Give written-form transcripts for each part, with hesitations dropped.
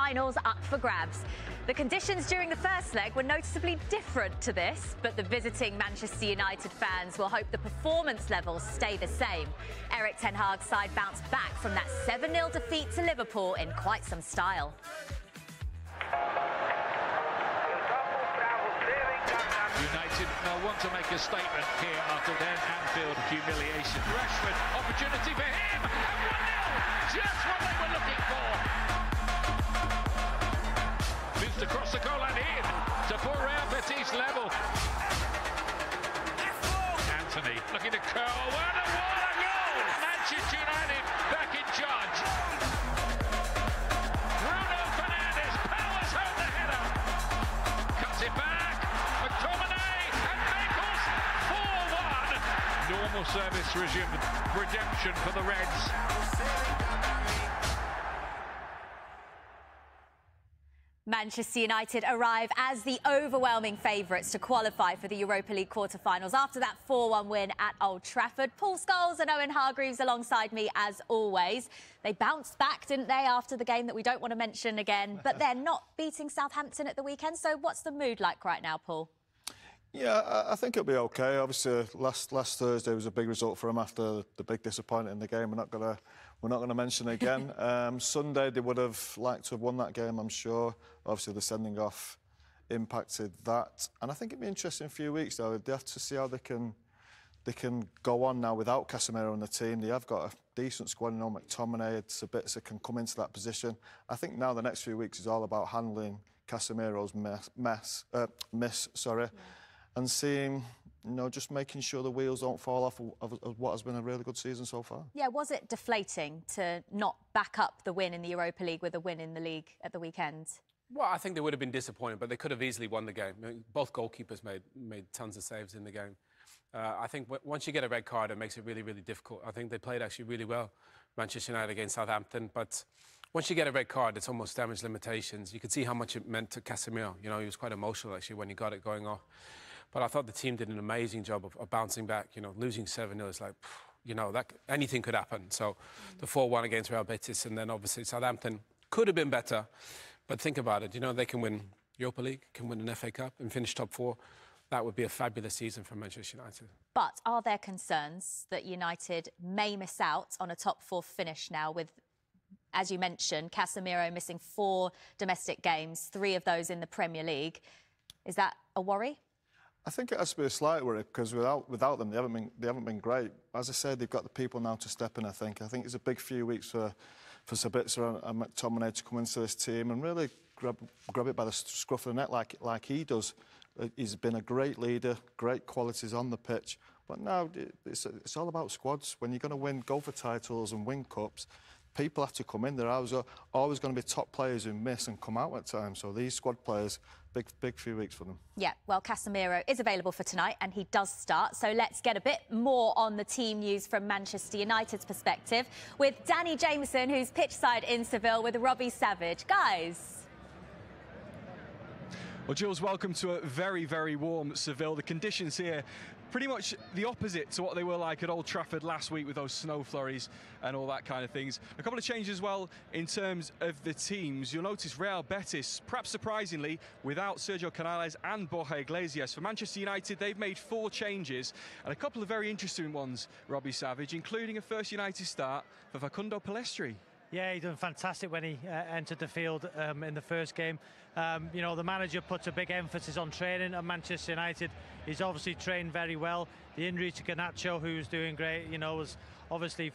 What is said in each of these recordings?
finals up for grabs. The conditions during the first leg were noticeably different to this, but the visiting Manchester United fans will hope the performance levels stay the same. Erik ten Hag's side bounced back from that 7-0 defeat to Liverpool in quite some style. United want to make a statement here after their Anfield humiliation. Rashford, opportunity for him, and 1-0, just what they were looking for. Moves across the goal and in to put Real Betis level. Anthony looking to curl, what a goal! Manchester United back in charge. Bruno Fernandes powers home the header, cuts it back. Normal service resumed. Redemption for the Reds. Manchester United arrive as the overwhelming favourites to qualify for the Europa League quarter-finals after that 4-1 win at Old Trafford. Paul Scholes and Owen Hargreaves alongside me as always. They bounced back, didn't they, after the game that we don't want to mention again, but they're not beating Southampton at the weekend. So what's the mood like right now, Paul? Yeah, I think it'll be okay. Obviously, last Thursday was a big result for them after the big disappointment in the game. We're not gonna mention it again. Sunday they would have liked to have won that game, I'm sure. Obviously, the sending off impacted that, and I think it'll be interesting in a few weeks though. They have to see how they can go on now without Casemiro on the team. They have got a decent squad. You know, McTominay, Sabitzer can come into that position. I think now the next few weeks is all about handling Casemiro's miss. And seeing, you know, just making sure the wheels don't fall off of what has been a really good season so far. Yeah, was it deflating to not back up the win in the Europa League with a win in the league at the weekend? Well, I think they would have been disappointed, but they could have easily won the game. I mean, both goalkeepers made tons of saves in the game. I think once you get a red card, it makes it really, really difficult. I think they played actually really well, Manchester United against Southampton, but once you get a red card, it's almost damage limitations. You could see how much it meant to Casemiro. You know, he was quite emotional actually when he got it going off. But I thought the team did an amazing job of bouncing back. You know, losing 7-0 is like, you know, that anything could happen. So the 4-1 against Real Betis, and then obviously Southampton could have been better. But think about it. You know, they can win Europa League, can win an FA Cup, and finish top 4. That would be a fabulous season for Manchester United. But are there concerns that United may miss out on a top 4 finish now with, as you mentioned, Casemiro missing 4 domestic games, 3 of those in the Premier League? Is that a worry? I think it has to be a slight worry because without them, they haven't been great. As I said, they've got the people now to step in. I think it's a big few weeks for Sabitzer and McTominay to come into this team and really grab it by the scruff of the neck like he does. He's been a great leader, great qualities on the pitch. But now it's all about squads. When you're going to go for titles and win cups, people have to come in. There are always going to be top players who miss and come out at times. So these squad players, big few weeks for them. Yeah, well, Casemiro is available for tonight and he does start. So let's get a bit more on the team news from Manchester United's perspective with Danny Jameson, who's pitchside in Seville with Robbie Savage. Guys. Well, Jules, welcome to a very, very warm Seville. The conditions here pretty much the opposite to what they were like at Old Trafford last week with those snow flurries and all that kind of things. A couple of changes as well in terms of the teams. You'll notice Real Betis, perhaps surprisingly, without Sergio Canales and Borja Iglesias. For Manchester United, they've made 4 changes and a couple of very interesting ones, Robbie Savage, including a first United start for Facundo Pellistri. Yeah, he done fantastic when he entered the field in the first game. You know, the manager puts a big emphasis on training at Manchester United. He's obviously trained very well. The injury to Garnacho, who's doing great, you know, was obviously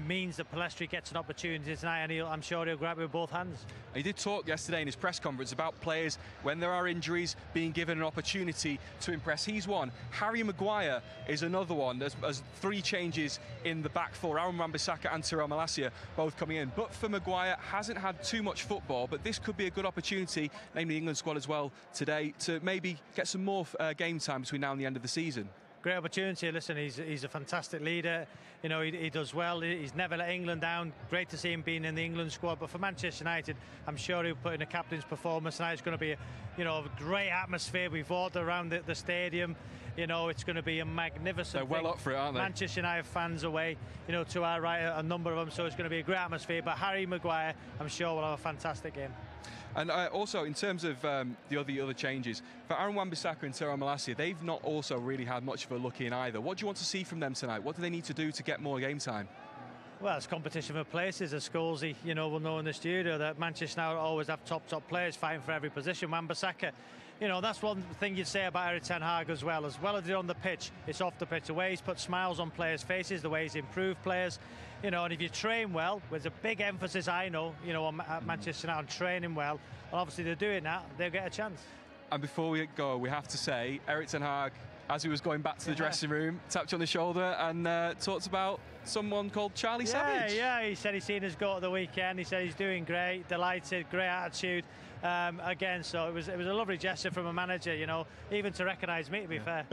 means that Pellistri gets an opportunity tonight, and I'm sure he'll grab it with both hands. He did talk yesterday in his press conference about players, when there are injuries, being given an opportunity to impress. He's one. Harry Maguire is another one. There's 3 changes in the back 4. Aaron Wan-Bissaka and Tyrell Malacia both coming in. But for Maguire, hasn't had too much football, but this could be a good opportunity, namely the England squad as well today, to maybe get some more game time between now and the end of the season. Great opportunity. Listen, he's a fantastic leader. You know, he does well. He's never let England down. Great to see him being in the England squad. But for Manchester United, I'm sure he'll put in a captain's performance tonight. It's going to be a great atmosphere. We've walked around the stadium. you know, it's going to be a magnificent They're well thing. up for it, aren't they? Manchester United fans away, you know, to our right, a number of them, so it's going to be a great atmosphere. But Harry Maguire, I'm sure, will have a fantastic game. And also, in terms of the other changes, for Aaron Wan-Bissaka and Tyrell Malacia, they've not also really had much of a look in either. What do you want to see from them tonight? What do they need to do to get more game time? Well, it's competition for places. As Scholesy, you know, will know in the studio that Manchester now always have top players fighting for every position. Wan-Bissaka, you know, that's one thing you'd say about Erik ten Hag as well. As well as on the pitch, it's off the pitch. The way he's put smiles on players' faces, the way he's improved players, you know, and if you train well, there's a big emphasis, I know, you know, at Manchester now on training well. And obviously they're doing that, they'll get a chance. And before we go, we have to say, Erik ten Hag, as he was going back to the dressing room, tapped you on the shoulder and talked about someone called Charlie Savage. Yeah, he said he's seen us go at the weekend. He said he's doing great, delighted, great attitude. Again, so it was a lovely gesture from a manager, you know, even to recognise me, to be fair.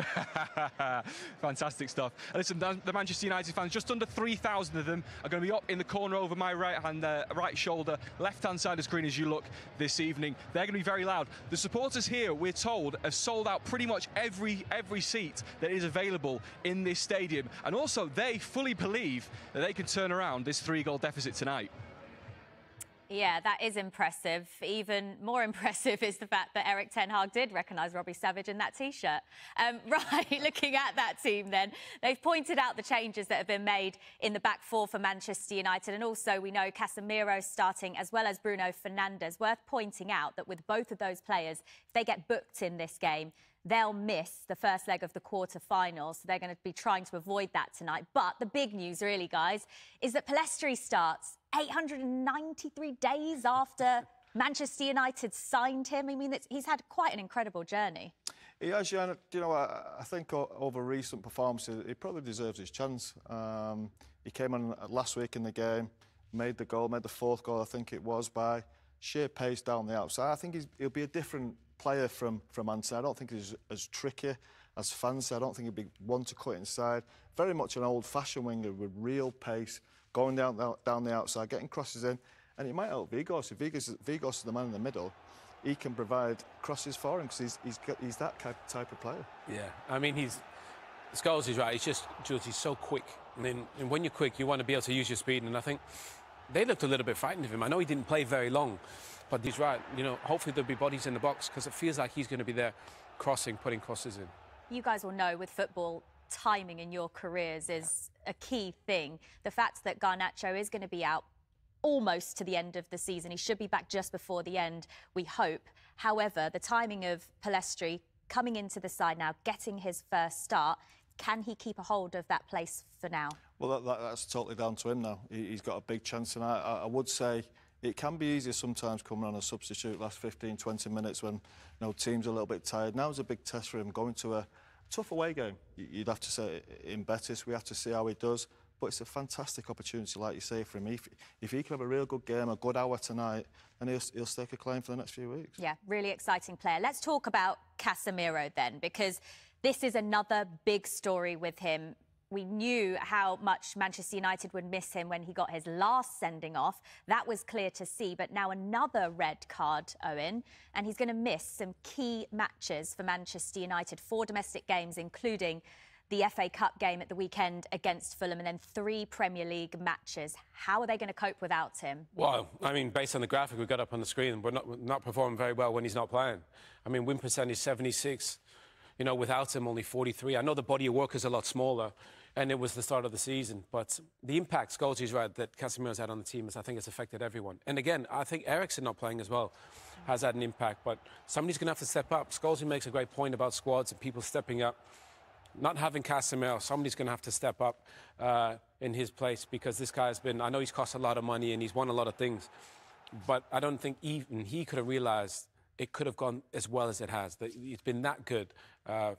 Fantastic stuff. Listen, the Manchester United fans, just under 3,000 of them, are going to be up in the corner over my right shoulder, left-hand side of the screen as you look this evening. They're going to be very loud. The supporters here, we're told, have sold out pretty much every seat that is available in this stadium. And also, they fully believe that they can turn around this 3-goal deficit tonight. Yeah, that is impressive. Even more impressive is the fact that Erik ten Hag did recognise Robbie Savage in that T-shirt. Right, looking at that team then, they've pointed out the changes that have been made in the back four for Manchester United, and also we know Casemiro starting as well as Bruno Fernandes. Worth pointing out that with both of those players, if they get booked in this game, they'll miss the first leg of the quarter-finals, so they're going to be trying to avoid that tonight. But the big news, really, guys, is that Pellistri starts 893 days after Manchester United signed him. I mean, he's had quite an incredible journey. He has, yeah. You know, I think over recent performances, he probably deserves his chance. He came on last week in the game, made the goal, made the fourth goal, I think it was, by sheer pace down the outside. I think he'll be a different player from Antara. I don't think he's as tricky as fans say. I don't think he'd be one to cut inside. Very much an old-fashioned winger with real pace, going down the outside, getting crosses in, and it might help Vigos. If Vigos is the man in the middle, he can provide crosses for him because he's that type of player. Yeah, I mean, Scholes is right. He's just, Jules, he's so quick. And when you're quick, you want to be able to use your speed, and I think they looked a little bit frightened of him. I know he didn't play very long, but he's right. You know, hopefully there'll be bodies in the box because it feels like he's going to be there crossing, putting crosses in. You guys will know with football, timing in your careers is a key thing. The fact that Garnacho is going to be out almost to the end of the season. He should be back just before the end, we hope. However, the timing of Pellistri coming into the side now, getting his first start, can he keep a hold of that place for now? Well, that's totally down to him now. He's got a big chance, and I would say it can be easier sometimes coming on a substitute last 15, 20 minutes when, you know, teams are a little bit tired. Now's a big test for him, going to a tough away game, you'd have to say, in Betis. We have to see how he does. But it's a fantastic opportunity, like you say, for him. If he can have a real good game, a good hour tonight, then he'll stake a claim for the next few weeks. Yeah, really exciting player. Let's talk about Casemiro then, because this is another big story with him. We knew how much Manchester United would miss him when he got his last sending off. That was clear to see. But now another red card, Owen, and he's going to miss some key matches for Manchester United. 4 domestic games, including the FA Cup game at the weekend against Fulham, and then 3 Premier League matches. How are they going to cope without him? Well, I mean, based on the graphic we got up on the screen, we're not performing very well when he's not playing. I mean, win percentage 76. You know, without him, only 43. I know the body of work is a lot smaller, and it was the start of the season. But the impact, Scholes is right, that Casemiro's had on the team, I think it's affected everyone. And again, I think Eriksen not playing as well has had an impact. But somebody's going to have to step up. Scholes makes a great point about squads and people stepping up. Not having Casemiro, somebody's going to have to step up in his place, because this guy has been, I know he's cost a lot of money and he's won a lot of things, but I don't think even he could have realised it could have gone as well as it has. It's been that good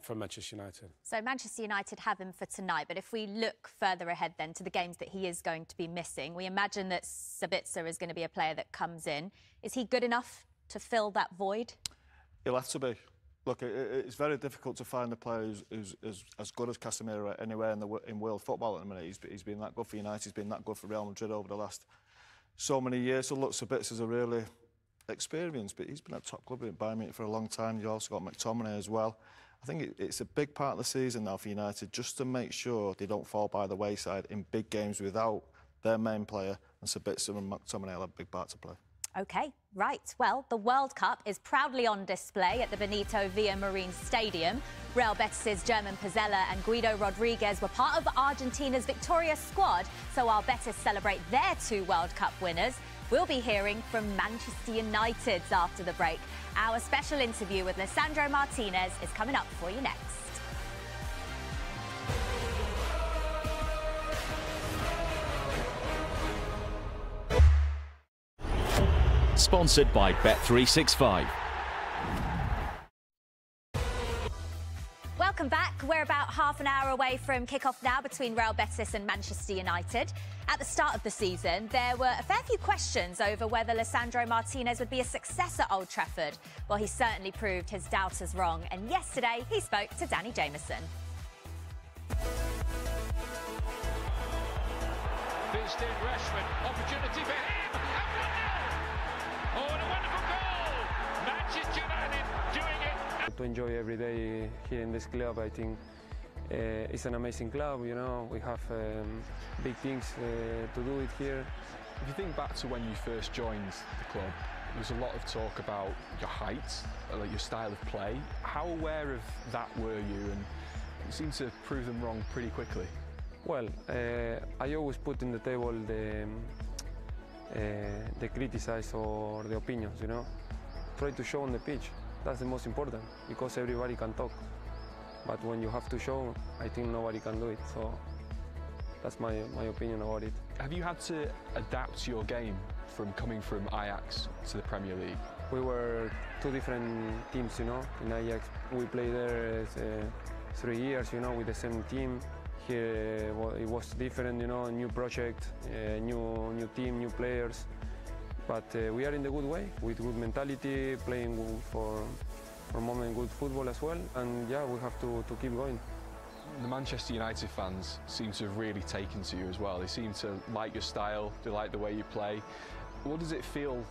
for Manchester United. So Manchester United have him for tonight, but if we look further ahead then to the games that he is going to be missing, we imagine that Sabitzer is going to be a player that comes in. Is he good enough to fill that void? He'll have to be. Look, it's very difficult to find a player who's as good as Casemiro anywhere in world football at the minute. He's been that good for United, he's been that good for Real Madrid over the last so many years. So look, Sabitzer's a really experienced, but he's been at top club in Bayern Munich for a long time. You've also got McTominay as well. I think it's a big part of the season now for United, just to make sure they don't fall by the wayside in big games without their main player, and Sabitzer and McTominay have a big part to play. OK, right. Well, the World Cup is proudly on display at the Benito Villamarin Stadium. Real Betis' German Pizzella and Guido Rodriguez were part of Argentina's victorious squad. So while Betis celebrate their 2 World Cup winners, we'll be hearing from Manchester United's after the break. Our special interview with Lisandro Martinez is coming up for you next. Sponsored by Bet365. Welcome back. We're about half an hour away from kick-off now between Real Betis and Manchester United. At the start of the season, there were a fair few questions over whether Lisandro Martinez would be a success at Old Trafford. Well, he certainly proved his doubters wrong, and yesterday he spoke to Danny Jameson. Fizzed in Rashford, opportunity for him, and 1-0! Oh, and a wonderful goal! Manchester United doing it. To enjoy every day here in this club, I think it's an amazing club. You know, we have big things to do it here. If you think back to when you first joined the club, there was a lot of talk about your height, like your style of play. How aware of that were you, and you seem to prove them wrong pretty quickly? Well, I always put in the table the criticize or the opinions, you know. Try to show on the pitch. That's the most important, because everybody can talk. But when you have to show, I think nobody can do it. So that's my opinion about it. Have you had to adapt your game from coming from Ajax to the Premier League? We were 2 different teams, you know. In Ajax, we played there 3 years, you know, with the same team. Here, well, it was different, you know, new project, new team, new players. But we are in the good way, with good mentality, playing for a moment good football as well. And yeah, we have to keep going. The Manchester United fans seem to have really taken to you as well. They seem to like your style, they like the way you play. What does it feel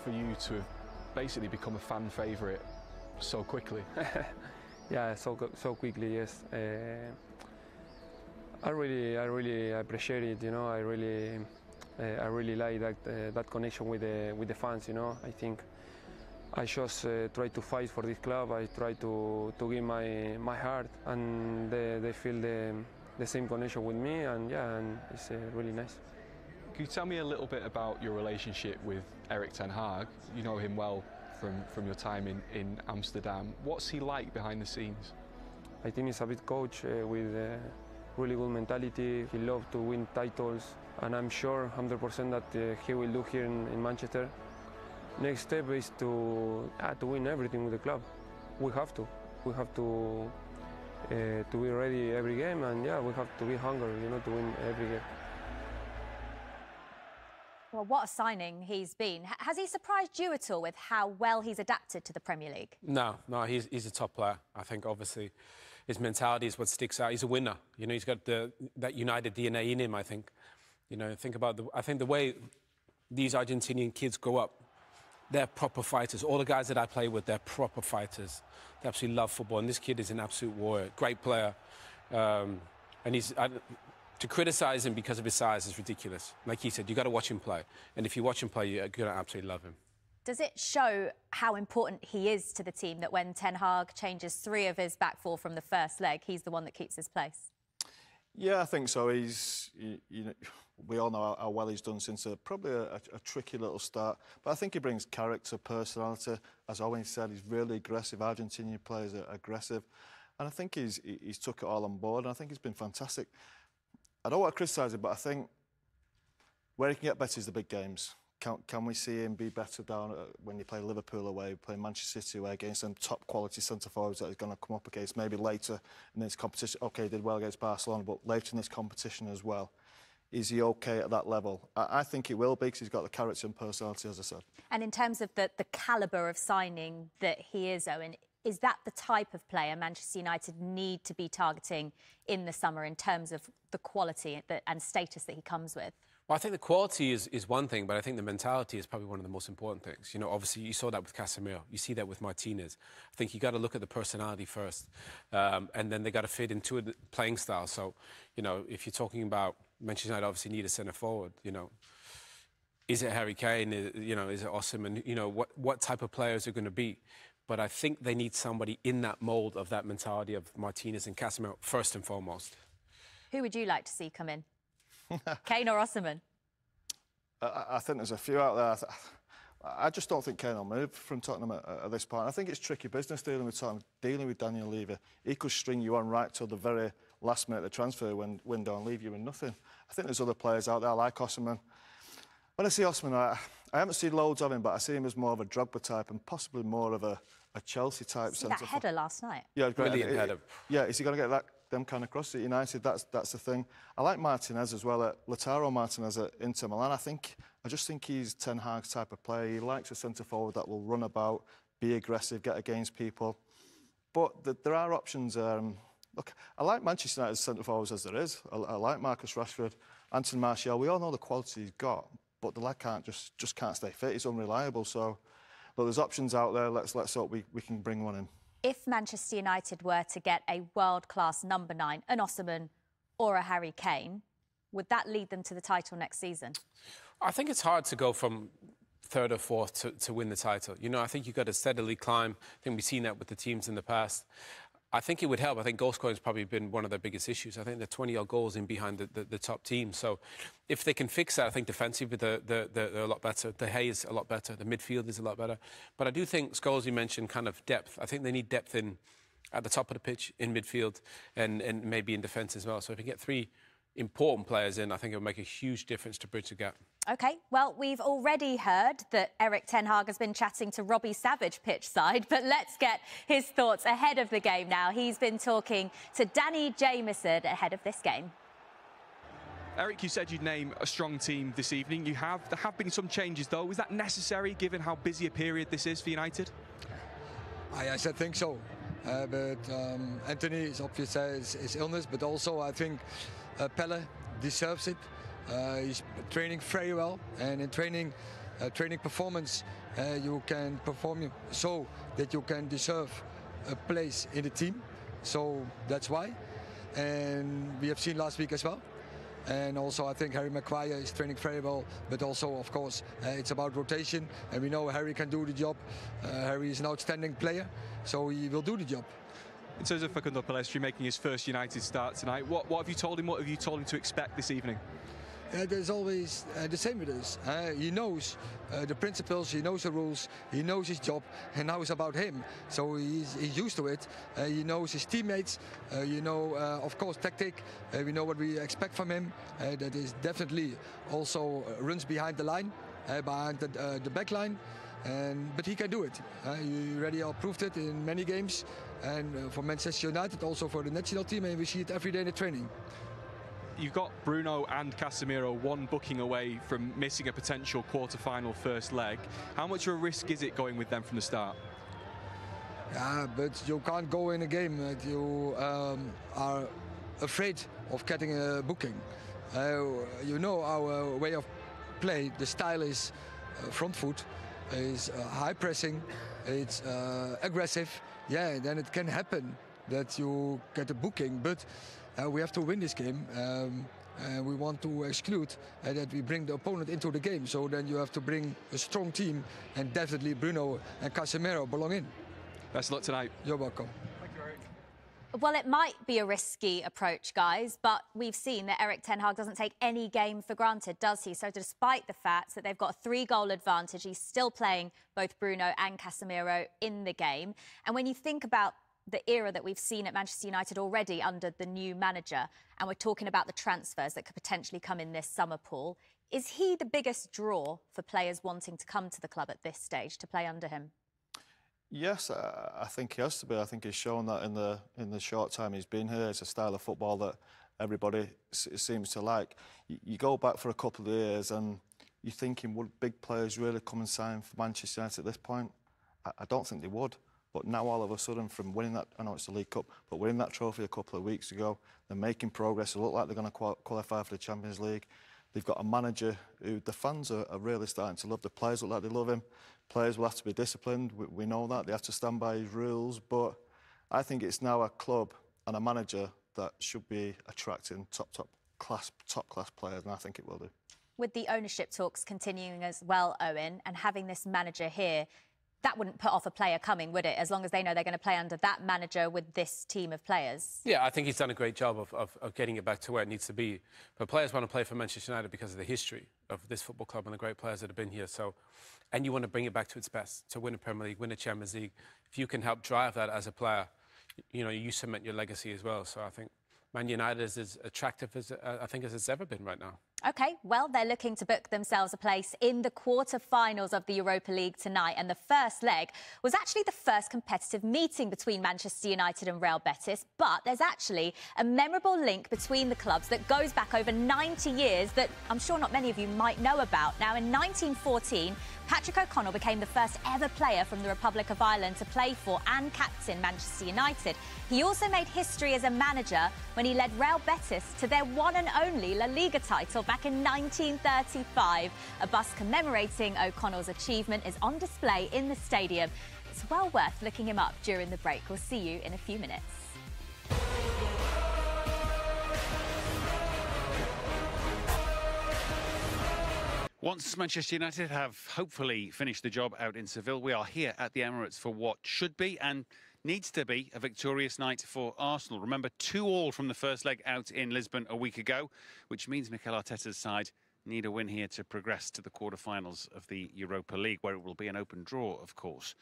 for you to have basically become a fan favourite so quickly? Yeah, so quickly, yes. I really appreciate it. You know, I really like that connection with the fans. You know, I think I just try to fight for this club. I try to give my heart, and they feel the same connection with me, and yeah, and it's really nice. Can you tell me a little bit about your relationship with Erik ten Hag? You know him well from your time in Amsterdam. What's he like behind the scenes? I think he's a big coach with really good mentality. He loves to win titles, and I'm sure 100% that he will do here in Manchester. Next step is to win everything with the club. We have to be ready every game, and yeah, we have to be hungry, you know, to win every game. Well, what a signing he's been. Has he surprised you at all with how well he's adapted to the Premier League? No, he's a top player. I think obviously his mentality is what sticks out. He's a winner. You know, he's got that United DNA in him, I think. You know, think about I think the way these Argentinian kids grow up, they're proper fighters. All the guys that I play with, they're proper fighters. They absolutely love football, and this kid is an absolute warrior, great player. And to criticise him because of his size is ridiculous. Like he said, you got to watch him play, and if you watch him play, you're going to absolutely love him. Does it show how important he is to the team that when Ten Hag changes 3 of his back 4 from the first leg, he's the one that keeps his place? Yeah, I think so. He's, you know, we all know how well he's done since probably a tricky little start. But I think he brings character, personality. As Owen said, he's really aggressive. Argentinian players are aggressive. And I think he's took it all on board. And I think he's been fantastic. I don't want to criticise him, but I think where he can get better is the big games. Can we see him be better down when you play Liverpool away, play Manchester City away against some top quality centre forwards that he's going to come up against maybe later in this competition? OK, he did well against Barcelona, but later in this competition as well. Is he OK at that level? I think he will be, because he's got the character and personality, as I said. And in terms of the calibre of signing that he is, Owen, is that the type of player Manchester United need to be targeting in the summer in terms of the quality and status that he comes with? Well, I think the quality is one thing, but I think the mentality is probably one of the most important things. You know, obviously you saw that with Casemiro. You see that with Martinez. I think you got to look at the personality first, and then they got to fit into a playing style. So, you know, if you're talking about Manchester United, obviously need a centre forward. You know, is it Harry Kane? You know, is it Osimhen? You know, what type of players are going to be? But I think they need somebody in that mould of that mentality of Martinez and Casemiro first and foremost. Who would you like to see come in? Kane or Osimhen? I think there's a few out there. I just don't think Kane will move from Tottenham at this point. I think it's tricky business dealing with Tottenham, dealing with Daniel Levy. He could string you on right till the very last minute of the transfer window and leave you with nothing. I think there's other players out there like Osimhen. When I see Osimhen, I haven't seen loads of him, but I see him as more of a Drogba type and possibly more of a Chelsea type. See that header last night? Yeah, great. Brilliant header. Yeah, is he going to get them kind of crosses at United? That's the thing. I like Martinez as well. Lautaro Martinez at Inter Milan. I just think he's Ten Hag's type of player. He likes a centre forward that will run about, be aggressive, get against people. But there are options. Look, I like Manchester United's centre forwards as there is. I like Marcus Rashford, Anthony Martial. We all know the quality he's got, but the lad just can't stay fit. He's unreliable. So, look, there's options out there. Let's hope we can bring one in. If Manchester United were to get a world-class number 9, an Osimhen or a Harry Kane, would that lead them to the title next season? I think it's hard to go from third or fourth to win the title. You know, I think you've got to steadily climb. I think we've seen that with the teams in the past. I think it would help. I think goal scoring has probably been one of their biggest issues. I think they're 20-odd goals in behind the top team. So if they can fix that, I think defensively they're a lot better. De Gea is a lot better. The midfield is a lot better. But I do think, Scholes, you mentioned kind of depth. I think they need depth at the top of the pitch, in midfield, and maybe in defence as well. So if you get 3 important players in, I think it'll make a huge difference to bridge the gap. OK, well, we've already heard that Erik ten Hag has been chatting to Robbie Savage pitch side, but let's get his thoughts ahead of the game now. He's been talking to Danny Jameson ahead of this game. Eric, you said you'd name a strong team this evening. There have been some changes, though. Is that necessary, given how busy a period this is for United? I think so. But Anthony is obvious his illness, but also I think Pelle deserves it. He's training very well, and in training performance, you can perform so that you can deserve a place in the team. So that's why. And we have seen last week as well. And also I think Harry Maguire is training very well, but also of course it's about rotation, and we know Harry can do the job. Harry is an outstanding player, so he will do the job. In terms of Facundo Pellistri making his first United start tonight, what have you told him? What have you told him to expect this evening? There's always the same with us. He knows the principles, he knows the rules, he knows his job, and now it's about him. So he's used to it. He knows his teammates. Of course, tactic. We know what we expect from him. That is definitely also runs behind the line, behind the back line. But he can do it. He already proved it in many games, and for Manchester United, also for the national team, and we see it every day in the training. You've got Bruno and Casemiro one booking away from missing a potential quarter-final first leg. How much of a risk is it going with them from the start? Yeah, but you can't go in a game that you are afraid of getting a booking. You know our way of play, the style is front foot, is high pressing, it's aggressive. Yeah, then it can happen that you get a booking, but we have to win this game. We want to exclude that we bring the opponent into the game. So then you have to bring a strong team, and definitely Bruno and Casemiro belong in. Best of luck tonight. You're welcome. Thank you, Eric. Well, it might be a risky approach, guys, but we've seen that Erik ten Hag doesn't take any game for granted, does he? So despite the fact that they've got a 3-goal advantage, he's still playing both Bruno and Casemiro in the game. And when you think about the era that we've seen at Manchester United already under the new manager, and we're talking about the transfers that could potentially come in this summer, Paul, is he the biggest draw for players wanting to come to the club at this stage to play under him? Yes, I think he has to be. I think he's shown that in the short time he's been here. It's a style of football that everybody seems to like. You go back for a couple of years and you're thinking, would big players really come and sign for Manchester United at this point? I don't think they would. But now all of a sudden, from winning that, I know it's the League Cup, but winning that trophy a couple of weeks ago, they're making progress. They look like they're going to qualify for the Champions League. They've got a manager who the fans are really starting to love. The players look like they love him. Players will have to be disciplined. We know that. They have to stand by his rules. But I think it's now a club and a manager that should be attracting top class players, and I think it will do. With the ownership talks continuing as well, Owen, and having this manager here, that wouldn't put off a player coming, would it? As long as they know they're going to play under that manager with this team of players. Yeah, I think he's done a great job of getting it back to where it needs to be. But players want to play for Manchester United because of the history of this football club and the great players that have been here. So, and you want to bring it back to its best, to win a Premier League, win a Champions League. If you can help drive that as a player, you know, you cement your legacy as well. So I think Man United is as attractive as I think as it's ever been right now. OK, well, they're looking to book themselves a place in the quarter-finals of the Europa League tonight. And the first leg was actually the first competitive meeting between Manchester United and Real Betis. But there's actually a memorable link between the clubs that goes back over 90 years that I'm sure not many of you might know about. Now, in 1914, Patrick O'Connell became the first ever player from the Republic of Ireland to play for and captain Manchester United. He also made history as a manager when he led Real Betis to their one and only La Liga title back in 1935. A bust commemorating O'Connell's achievement is on display in the stadium. It's well worth looking him up during the break. We'll see you in a few minutes. Once Manchester United have hopefully finished the job out in Seville, we are here at the Emirates for what should be and needs to be a victorious night for Arsenal. Remember, 2-2 from the first leg out in Lisbon a week ago, which means Mikel Arteta's side need a win here to progress to the quarter-finals of the Europa League, where it will be an open draw, of course.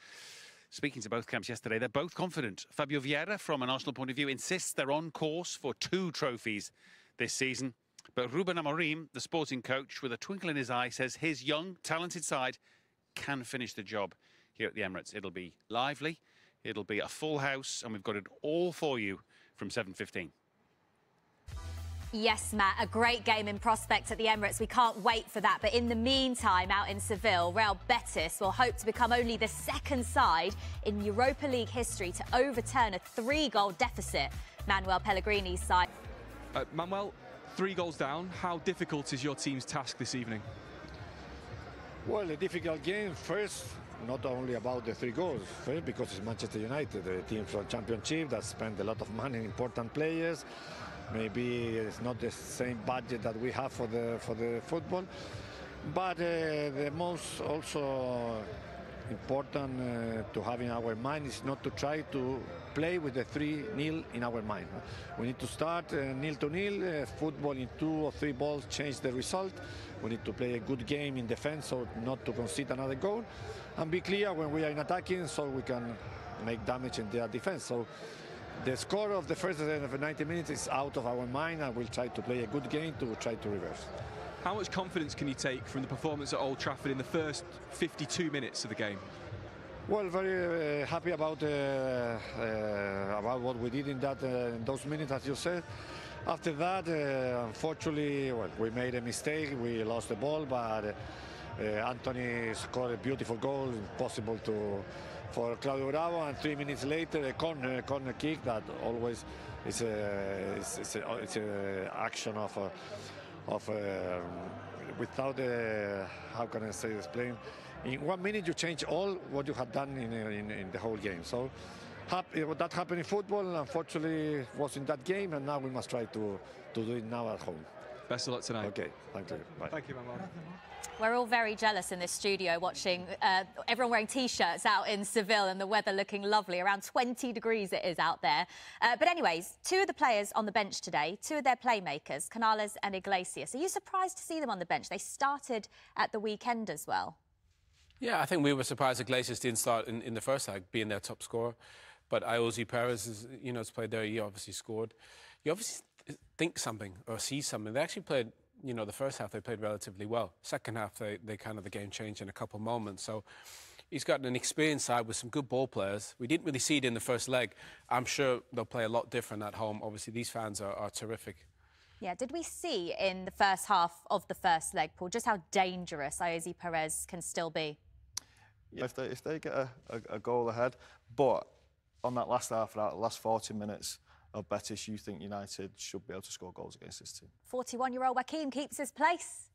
Speaking to both camps yesterday, they're both confident. Fabio Vieira, from an Arsenal point of view, insists they're on course for 2 trophies this season. But Ruben Amorim, the sporting coach, with a twinkle in his eye, says his young, talented side can finish the job here at the Emirates. It'll be lively, it'll be a full house, and we've got it all for you from 7:15. Yes, Matt, a great game in prospect at the Emirates. We can't wait for that. But in the meantime, out in Seville, Real Betis will hope to become only the second side in Europa League history to overturn a 3-goal deficit. Manuel Pellegrini's side. Manuel, 3 goals down. How difficult is your team's task this evening? Well, a difficult game. First, not only about the 3 goals. First, because it's Manchester United, the team from Championship that spend a lot of money on important players. Maybe it's not the same budget that we have for the football. But the most also important to have in our mind is not to try to play with the 3-0 in our mind. We need to start 0-0. Football in 2 or 3 balls change the result. We need to play a good game in defense so not to concede another goal, and be clear when we are in attacking so we can make damage in their defense. So the score of the first 90 minutes is out of our mind, and we'll try to play a good game to try to reverse. How much confidence can you take from the performance at Old Trafford in the first 52 minutes of the game? Well, very happy about what we did in those minutes, as you said. After that, unfortunately, well, we made a mistake. We lost the ball, but Anthony scored a beautiful goal, impossible for Claudio Bravo, and 3 minutes later, a corner kick that always is a action of without how can I say this, playing in 1 minute you change all what you had done in the whole game. So that happened in football. Unfortunately, was in that game, and now we must try to do it now at home. Best of luck tonight. Okay, thank you. Bye. Thank you, Manuel. We're all very jealous in this studio watching everyone wearing T-shirts out in Seville and the weather looking lovely. Around 20 degrees it is out there. But anyways, 2 of the players on the bench today, 2 of their playmakers, Canales and Iglesias. Are you surprised to see them on the bench? They started at the weekend as well. Yeah, I think we were surprised Iglesias didn't start in the first leg, being their top scorer. But Iosi Perez, has played there. He obviously scored. You obviously think something or see something. They actually played, the first half they played relatively well. Second half, the game changed in a couple of moments. So he's got an experienced side with some good ball players. We didn't really see it in the first leg. I'm sure they'll play a lot different at home. Obviously, these fans are terrific. Yeah, did we see in the first half of the first leg, Paul, just how dangerous Iosi Perez can still be? Yeah, if they get a goal ahead, but on that last half, that last 40 minutes, Betis, you think United should be able to score goals against this team. 41-year-old Joaquin keeps his place.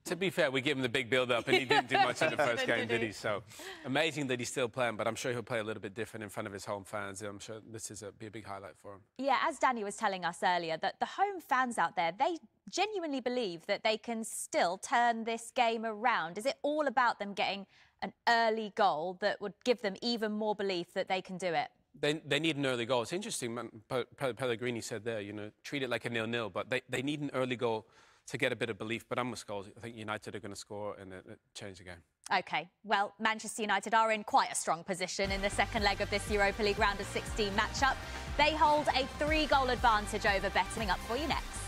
To be fair, we gave him the big build-up, and he didn't do much in the first game, did he? So, amazing that he's still playing, but I'm sure he'll play a little bit different in front of his home fans. I'm sure this is be a big highlight for him. Yeah, as Danny was telling us earlier, that the home fans out there, they genuinely believe that they can still turn this game around. Is it all about them getting an early goal that would give them even more belief that they can do it? They need an early goal. It's interesting, Pellegrini said there, you know, treat it like a 0-0, but they need an early goal to get a bit of belief. But I'm with Scholes. I think United are going to score and change the game. OK, well, Manchester United are in quite a strong position in the second leg of this Europa League round of 16 matchup. They hold a 3-goal advantage over Betis. Coming up for you next.